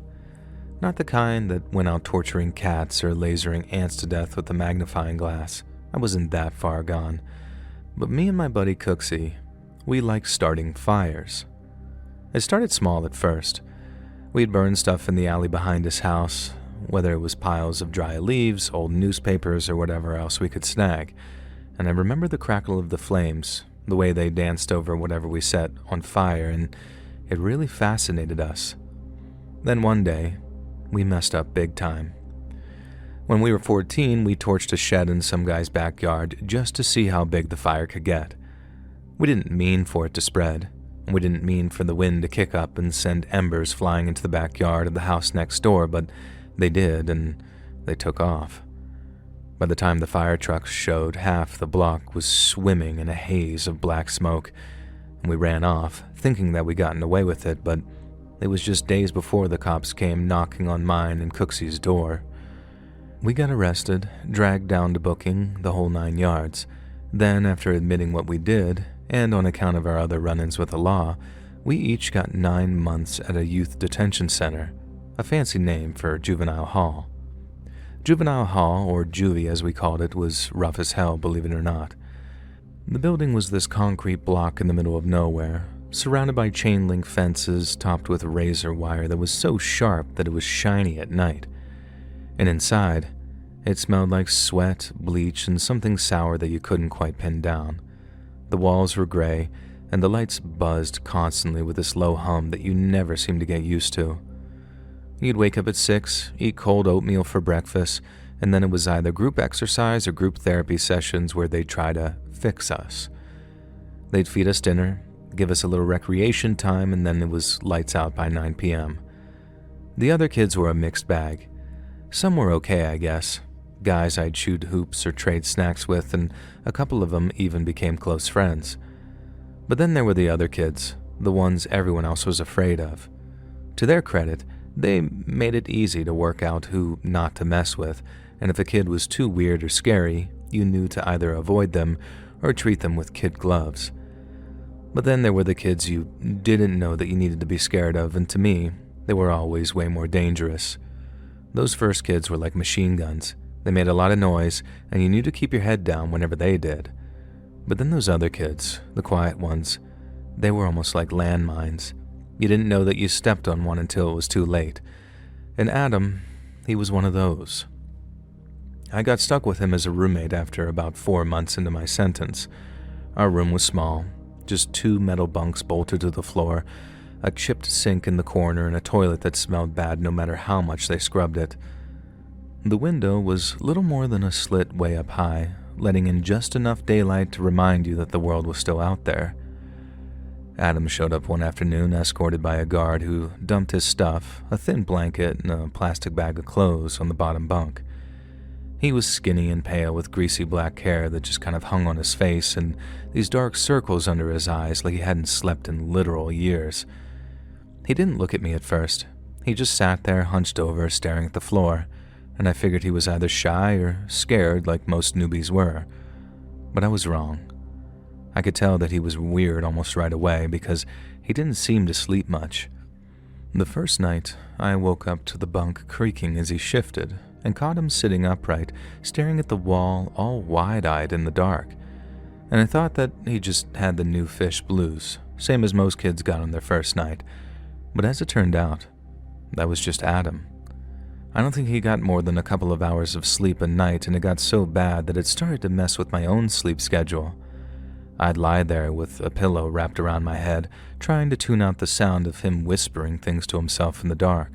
Not the kind that went out torturing cats or lasering ants to death with a magnifying glass. I wasn't that far gone. But me and my buddy Cooksey, we liked starting fires. It started small at first. We'd burn stuff in the alley behind his house, whether it was piles of dry leaves, old newspapers, or whatever else we could snag. And I remember the crackle of the flames, the way they danced over whatever we set on fire, and it really fascinated us. Then one day, we messed up big time. When we were 14, we torched a shed in some guy's backyard just to see how big the fire could get. We didn't mean for it to spread, and we didn't mean for the wind to kick up and send embers flying into the backyard of the house next door, but they did, and they took off. By the time the fire trucks showed, half the block was swimming in a haze of black smoke, and we ran off, thinking that we'd gotten away with it, but it was just days before the cops came knocking on mine and Cooksey's door. We got arrested, dragged down to booking, the whole 9 yards. Then, after admitting what we did, and on account of our other run-ins with the law, we each got 9 months at a youth detention center, a fancy name for juvenile hall. Juvenile hall, or juvie as we called it, was rough as hell, believe it or not. The building was this concrete block in the middle of nowhere, surrounded by chain-link fences topped with razor wire that was so sharp that it was shiny at night. And inside, it smelled like sweat, bleach, and something sour that you couldn't quite pin down. The walls were gray, and the lights buzzed constantly with this low hum that you never seemed to get used to. You'd wake up at 6, eat cold oatmeal for breakfast, and then it was either group exercise or group therapy sessions where they'd try to fix us. They'd feed us dinner, give us a little recreation time, and then it was lights out by 9 p.m. The other kids were a mixed bag. Some were okay, I guess. Guys I'd shoot hoops or trade snacks with, and a couple of them even became close friends. But then there were the other kids, the ones everyone else was afraid of. To their credit, they made it easy to work out who not to mess with, and if a kid was too weird or scary, you knew to either avoid them or treat them with kid gloves. But then there were the kids you didn't know that you needed to be scared of, and to me, they were always way more dangerous. Those first kids were like machine guns. They made a lot of noise, and you knew to keep your head down whenever they did. But then those other kids, the quiet ones, they were almost like landmines. You didn't know that you stepped on one until it was too late. And Adam, he was one of those. I got stuck with him as a roommate after about 4 months into my sentence. Our room was small, just 2 metal bunks bolted to the floor, a chipped sink in the corner, and a toilet that smelled bad no matter how much they scrubbed it. The window was little more than a slit way up high, letting in just enough daylight to remind you that the world was still out there. Adam showed up one afternoon escorted by a guard who dumped his stuff, a thin blanket and a plastic bag of clothes, on the bottom bunk. He was skinny and pale with greasy black hair that just kind of hung on his face and these dark circles under his eyes like he hadn't slept in literal years. He didn't look at me at first. He just sat there hunched over staring at the floor, and I figured he was either shy or scared like most newbies were. But I was wrong. I could tell that he was weird almost right away because he didn't seem to sleep much. The first night, I woke up to the bunk creaking as he shifted and caught him sitting upright, staring at the wall all wide-eyed in the dark. And I thought that he just had the new fish blues, same as most kids got on their first night. But as it turned out, that was just Adam. I don't think he got more than a couple of hours of sleep a night, and it got so bad that it started to mess with my own sleep schedule. I'd lie there with a pillow wrapped around my head, trying to tune out the sound of him whispering things to himself in the dark.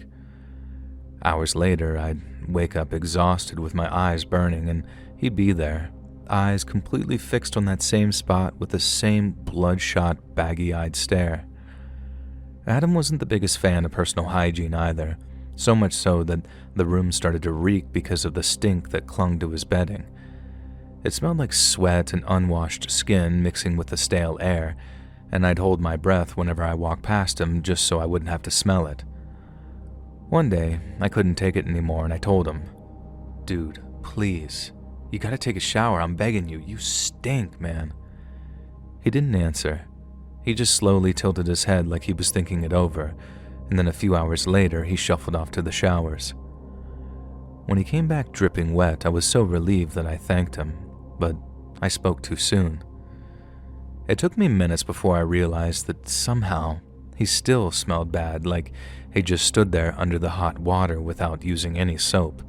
Hours later, I'd wake up exhausted with my eyes burning, and he'd be there, eyes completely fixed on that same spot with the same bloodshot, baggy-eyed stare. Adam wasn't the biggest fan of personal hygiene either, so much so that the room started to reek because of the stink that clung to his bedding. It smelled like sweat and unwashed skin mixing with the stale air, and I'd hold my breath whenever I walked past him just so I wouldn't have to smell it. One day, I couldn't take it anymore and I told him, "Dude, please, you gotta take a shower, I'm begging you, you stink, man." He didn't answer. He just slowly tilted his head like he was thinking it over, and then a few hours later he shuffled off to the showers. When he came back dripping wet, I was so relieved that I thanked him, but I spoke too soon. It took me minutes before I realized that somehow he still smelled bad, like he just stood there under the hot water without using any soap.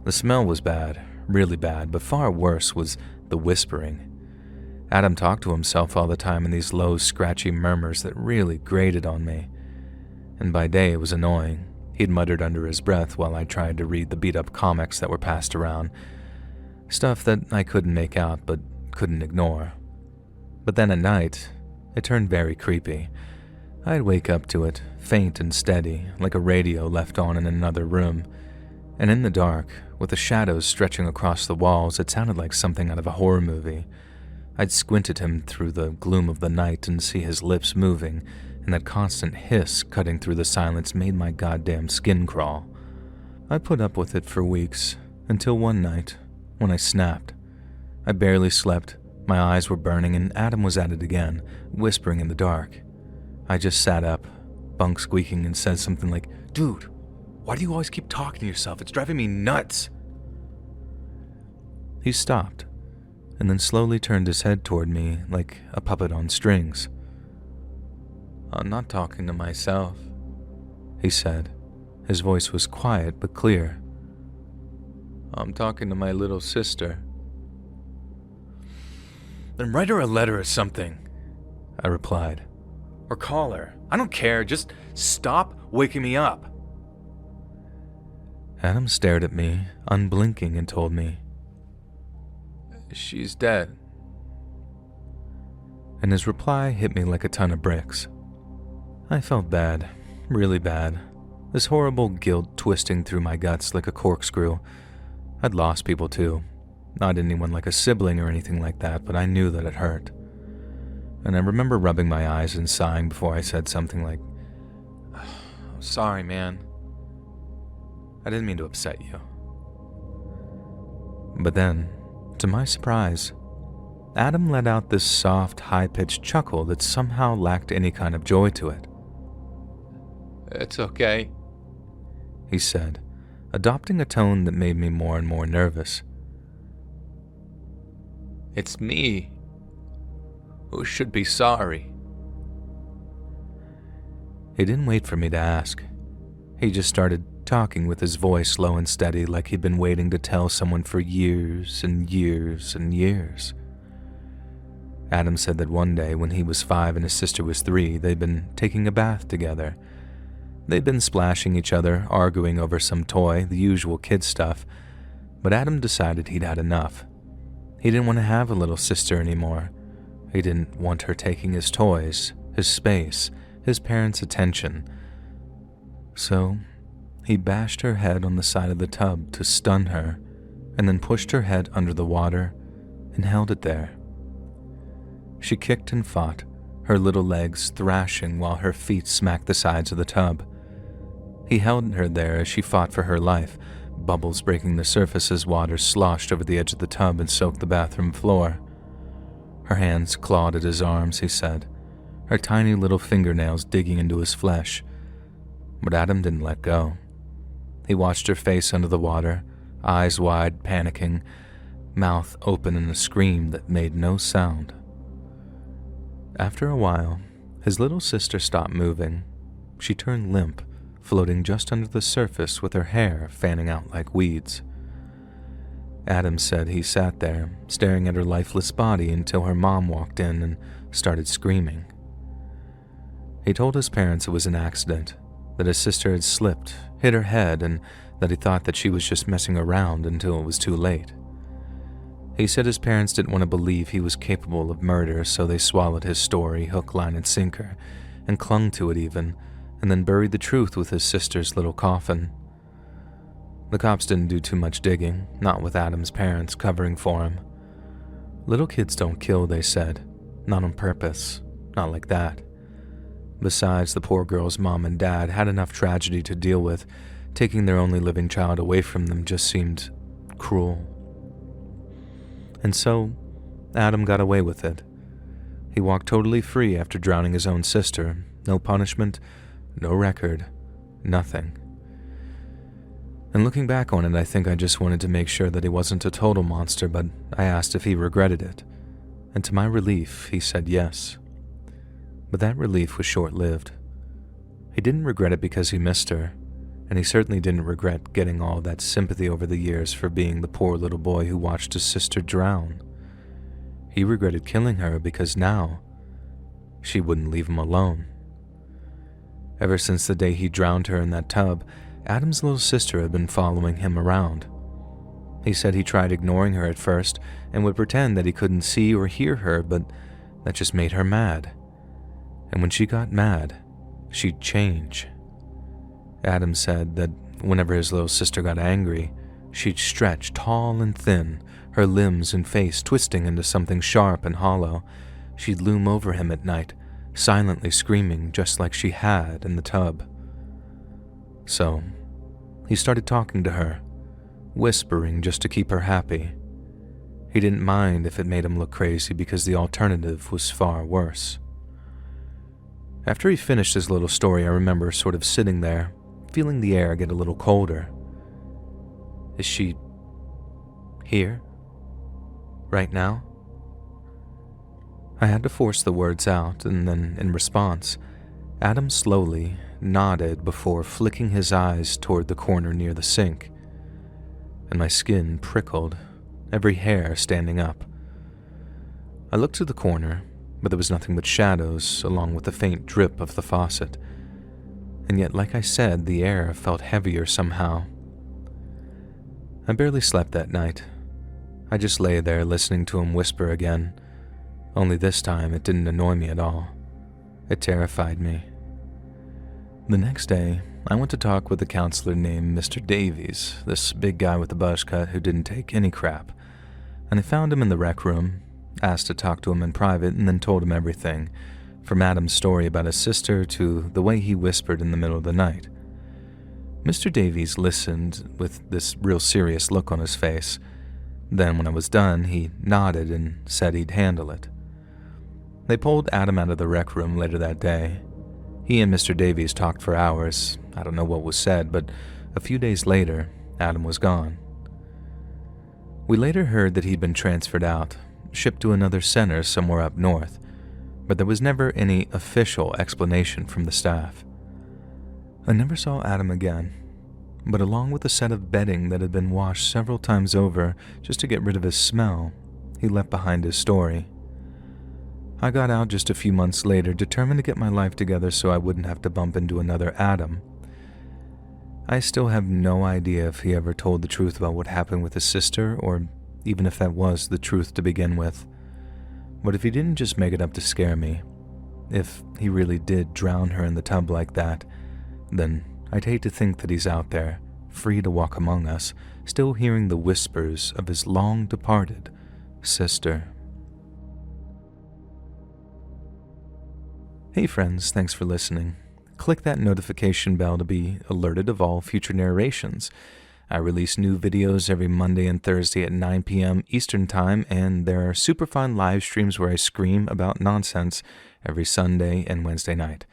The smell was bad, really bad, but far worse was the whispering. Adam talked to himself all the time in these low, scratchy murmurs that really grated on me. And by day it was annoying. He'd muttered under his breath while I tried to read the beat-up comics that were passed around. Stuff that I couldn't make out but couldn't ignore. But then at night, it turned very creepy. I'd wake up to it, faint and steady, like a radio left on in another room. And in the dark, with the shadows stretching across the walls, it sounded like something out of a horror movie. I'd squint at him through the gloom of the night and see his lips moving, and that constant hiss cutting through the silence made my goddamn skin crawl. I put up with it for weeks, until one night, when I snapped. I barely slept, my eyes were burning, and Adam was at it again, whispering in the dark. I just sat up, bunk squeaking, and said something like, "Dude, why do you always keep talking to yourself? It's driving me nuts." He stopped, and then slowly turned his head toward me like a puppet on strings. "I'm not talking to myself," he said. His voice was quiet but clear. "I'm talking to my little sister." "Then write her a letter or something," I replied. "Or call her. I don't care, just stop waking me up." Adam stared at me, unblinking, and told me, "She's dead." And his reply hit me like a ton of bricks. I felt bad, really bad. This horrible guilt twisting through my guts like a corkscrew. I'd lost people too. Not anyone like a sibling or anything like that, but I knew that it hurt. And I remember rubbing my eyes and sighing before I said something like, "Sorry, man. I didn't mean to upset you." But then, to my surprise, Adam let out this soft, high-pitched chuckle that somehow lacked any kind of joy to it. "It's okay," he said, adopting a tone that made me more and more nervous. "It's me who should be sorry." He didn't wait for me to ask. He just started talking with his voice low and steady like he'd been waiting to tell someone for years and years and years. Adam said that one day when he was 5 and his sister was 3, they'd been taking a bath together. They'd been splashing each other, arguing over some toy, the usual kid stuff, but Adam decided he'd had enough. He didn't want to have a little sister anymore. He didn't want her taking his toys, his space, his parents' attention. So, he bashed her head on the side of the tub to stun her, and then pushed her head under the water and held it there. She kicked and fought, her little legs thrashing while her feet smacked the sides of the tub. He held her there as she fought for her life, bubbles breaking the surface as water sloshed over the edge of the tub and soaked the bathroom floor. Her hands clawed at his arms, he said, her tiny little fingernails digging into his flesh. But Adam didn't let go. He watched her face under the water, eyes wide, panicking, mouth open in a scream that made no sound. After a while, his little sister stopped moving. She turned limp, floating just under the surface with her hair fanning out like weeds. Adam said he sat there, staring at her lifeless body until her mom walked in and started screaming. He told his parents it was an accident, that his sister had slipped, hit her head, and that he thought that she was just messing around until it was too late. He said his parents didn't want to believe he was capable of murder, so they swallowed his story hook, line, and sinker, and clung to it even, and then buried the truth with his sister's little coffin. The cops didn't do too much digging, not with Adam's parents covering for him. Little kids don't kill, they said. Not on purpose. Not like that. Besides, the poor girl's mom and dad had enough tragedy to deal with. Taking their only living child away from them just seemed cruel. And so, Adam got away with it. He walked totally free after drowning his own sister. No punishment, no record, nothing. And looking back on it, I think I just wanted to make sure that he wasn't a total monster, but I asked if he regretted it. And to my relief, he said yes. But that relief was short-lived. He didn't regret it because he missed her, and he certainly didn't regret getting all that sympathy over the years for being the poor little boy who watched his sister drown. He regretted killing her because now she wouldn't leave him alone. Ever since the day he drowned her in that tub, Adam's little sister had been following him around. He said he tried ignoring her at first and would pretend that he couldn't see or hear her, but that just made her mad. And when she got mad, she'd change. Adam said that whenever his little sister got angry, she'd stretch tall and thin, her limbs and face twisting into something sharp and hollow. She'd loom over him at night, silently screaming just like she had in the tub. So, he started talking to her, whispering just to keep her happy. He didn't mind if it made him look crazy because the alternative was far worse. After he finished his little story, I remember sort of sitting there, feeling the air get a little colder. Is she here? Right now? I had to force the words out, and then, in response, Adam slowly nodded before flicking his eyes toward the corner near the sink, and my skin prickled, every hair standing up. I looked to the corner, but there was nothing but shadows along with the faint drip of the faucet, and yet, like I said, the air felt heavier somehow. I barely slept that night. I just lay there listening to him whisper again, only this time it didn't annoy me at all. It terrified me. The next day, I went to talk with a counselor named Mr. Davies, this big guy with a buzz cut who didn't take any crap, and I found him in the rec room, asked to talk to him in private, and then told him everything, from Adam's story about his sister to the way he whispered in the middle of the night. Mr. Davies listened with this real serious look on his face. Then, when I was done, he nodded and said he'd handle it. They pulled Adam out of the rec room later that day. He and Mr. Davies talked for hours. I don't know what was said, but a few days later, Adam was gone. We later heard that he'd been transferred out, shipped to another center somewhere up north, but there was never any official explanation from the staff. I never saw Adam again, but along with a set of bedding that had been washed several times over just to get rid of his smell, he left behind his story. I got out just a few months later, determined to get my life together so I wouldn't have to bump into another Adam. I still have no idea if he ever told the truth about what happened with his sister, or even if that was the truth to begin with. But if he didn't just make it up to scare me, if he really did drown her in the tub like that, then I'd hate to think that he's out there, free to walk among us, still hearing the whispers of his long-departed sister. Hey friends, thanks for listening. Click that notification bell to be alerted of all future narrations. I release new videos every Monday and Thursday at 9 p.m. Eastern Time, and there are super fun live streams where I scream about nonsense every Sunday and Wednesday night.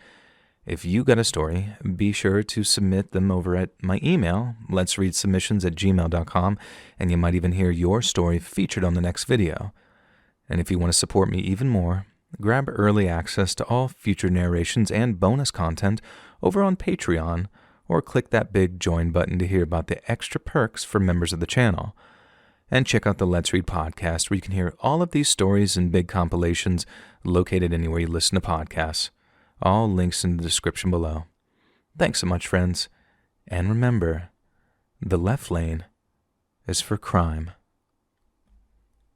If you got a story, be sure to submit them over at my email, LetsReadSubmissions@gmail.com, and you might even hear your story featured on the next video. And if you want to support me even more, grab early access to all future narrations and bonus content over on Patreon, or click that big join button to hear about the extra perks for members of the channel. And check out the Let's Read podcast, where you can hear all of these stories and big compilations located anywhere you listen to podcasts. All links in the description below. Thanks so much, friends. And remember, the left lane is for crime.